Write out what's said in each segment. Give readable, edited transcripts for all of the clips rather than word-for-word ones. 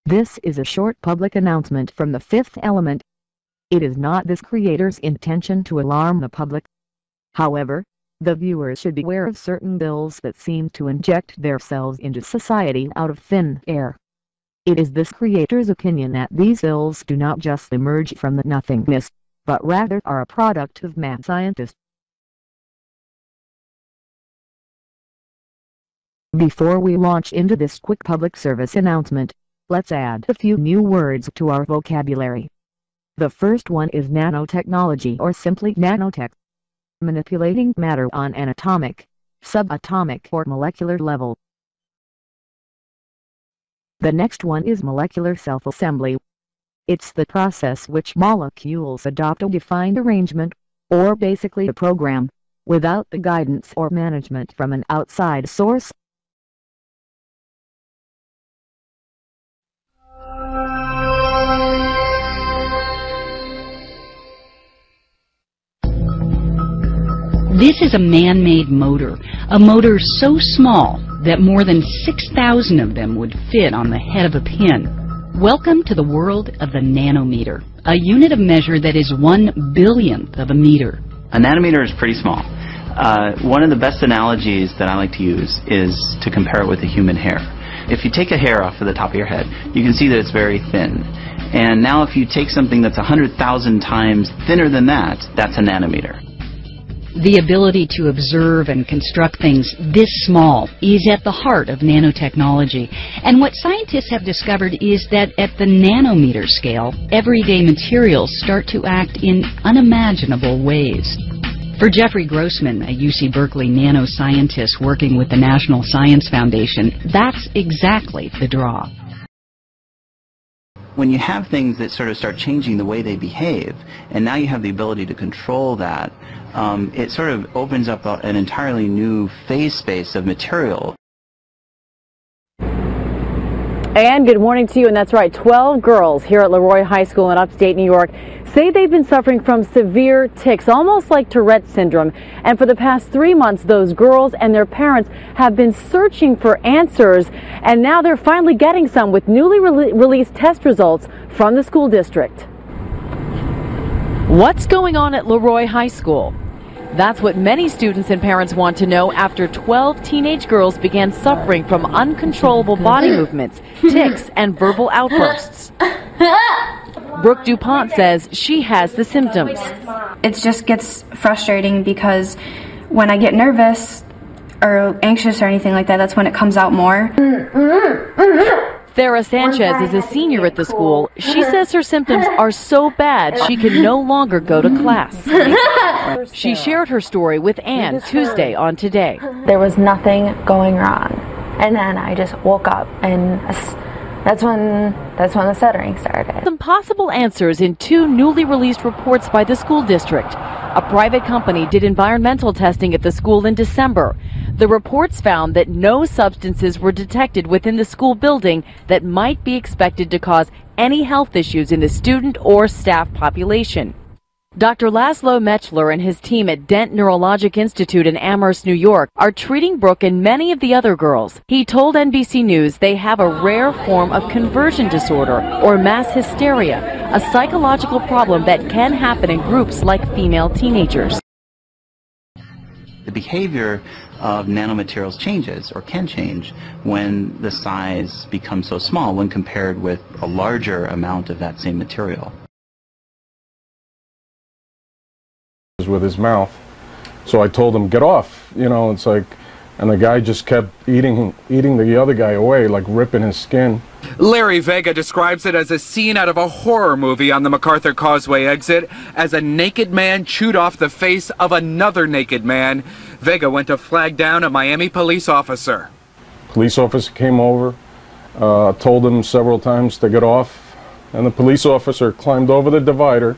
This is a short public announcement from the Fifth Element. It is not this creator's intention to alarm the public. However, the viewers should be aware of certain bills that seem to inject themselves into society out of thin air. It is this creator's opinion that these bills do not just emerge from the nothingness, but rather are a product of mad scientists. Before we launch into this quick public service announcement, let's add a few new words to our vocabulary. The first one is nanotechnology, or simply nanotech. Manipulating matter on an atomic, subatomic or molecular level. The next one is molecular self-assembly. It's the process which molecules adopt a defined arrangement, or basically a program, without the guidance or management from an outside source. This is a man-made motor, a motor so small that more than 6,000 of them would fit on the head of a pin. Welcome to the world of the nanometer, a unit of measure that is 1/billionth of a meter. A nanometer is pretty small. One of the best analogies that I like to use is to compare it with a human hair. If you take a hair off of the top of your head, you can see that it's very thin. And now if you take something that's 100,000 times thinner than that, that's a nanometer. The ability to observe and construct things this small is at the heart of nanotechnology. And what scientists have discovered is that at the nanometer scale, everyday materials start to act in unimaginable ways. For Jeffrey Grossman, a UC Berkeley nanoscientist working with the National Science Foundation, that's exactly the draw. When you have things that sort of start changing the way they behave, and now you have the ability to control that, it sort of opens up an entirely new phase space of material. And good morning to you, and that's right, 12 girls here at Leroy High School in upstate New York say they've been suffering from severe tics, almost like Tourette's syndrome. And for the past 3 months, those girls and their parents have been searching for answers, and now they're finally getting some with newly released test results from the school district. What's going on at Leroy High School? That's what many students and parents want to know after 12 teenage girls began suffering from uncontrollable body movements, tics, and verbal outbursts. Brooke DuPont says she has the symptoms. It just gets frustrating because when I get nervous or anxious or anything like that, that's when it comes out more. Farrah Sanchez is a senior at the school. She says her symptoms are so bad she can no longer go to class. She shared her story with Ann Tuesday on Today. There was nothing going wrong, and then I just woke up, and that's when the stuttering started. Some possible answers in 2 newly released reports by the school district. A private company did environmental testing at the school in December. The reports found that no substances were detected within the school building that might be expected to cause any health issues in the student or staff population. Dr. Laszlo Mechler and his team at Dent Neurologic Institute in Amherst, New York, are treating Brooke and many of the other girls. He told NBC News they have a rare form of conversion disorder, or mass hysteria, a psychological problem that can happen in groups like female teenagers. The behavior of nanomaterials changes, or can change, when the size becomes so small when compared with a larger amount of that same material. With his mouth, so I told him, get off, it's like, and the guy just kept eating the other guy away, like ripping his skin. Larry Vega describes it as a scene out of a horror movie on the MacArthur Causeway exit, as a naked man chewed off the face of another naked man. Vega went to flag down a Miami police officer. Police officer came over, told him several times to get off, and the police officer climbed over the divider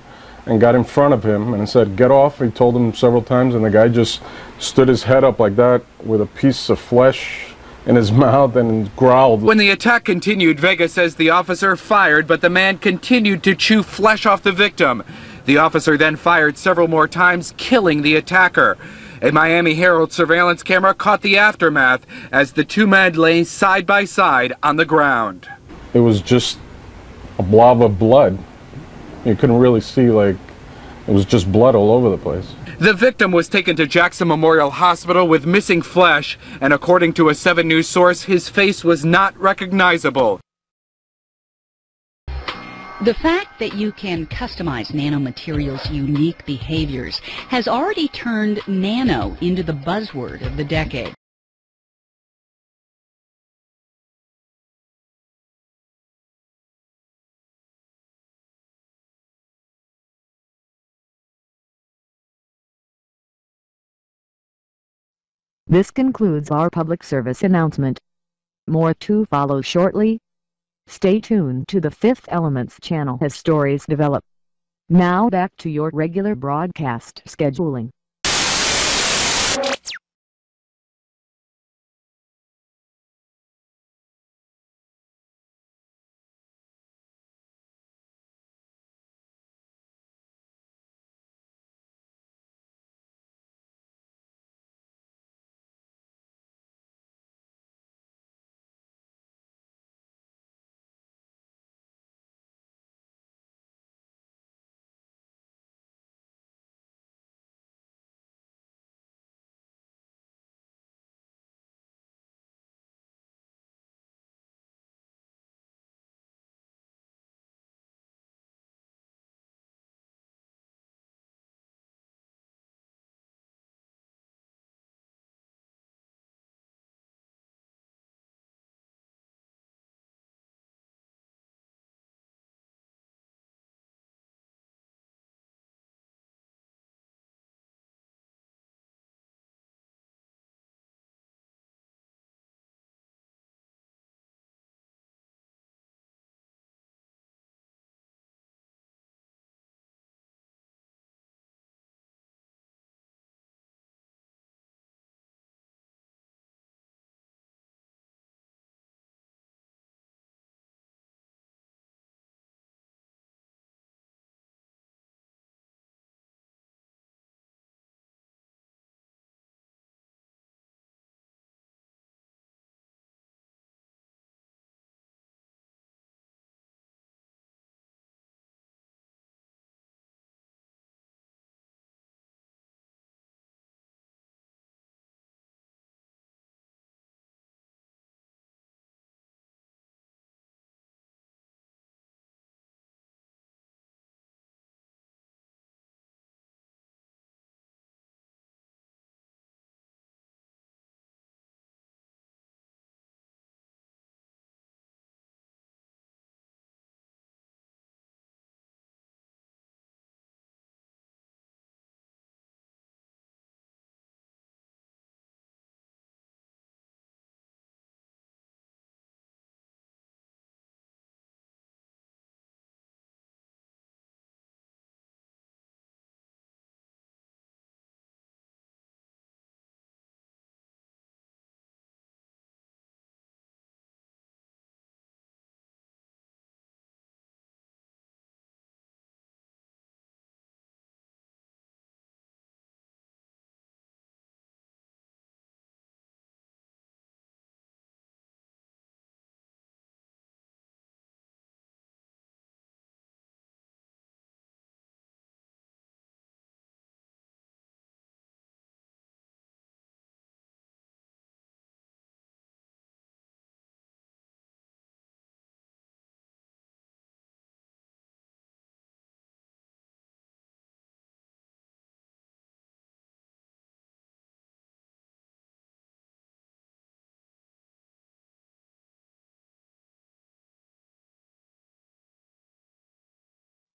and got in front of him and said, get off. He told him several times, and the guy just stood his head up like that with a piece of flesh in his mouth and growled. When the attack continued, Vega says the officer fired, but the man continued to chew flesh off the victim. The officer then fired several more times, killing the attacker. A Miami Herald surveillance camera caught the aftermath as the 2 men lay side by side on the ground. it was just a blob of blood. You couldn't really see, like, it was just blood all over the place. The victim was taken to Jackson Memorial Hospital with missing flesh, and according to a 7 News source, his face was not recognizable. The fact that you can customize nanomaterials' unique behaviors has already turned nano into the buzzword of the decade. This concludes our public service announcement. More to follow shortly. Stay tuned to the Fifth Element's channel as stories develop. Now back to your regular broadcast scheduling.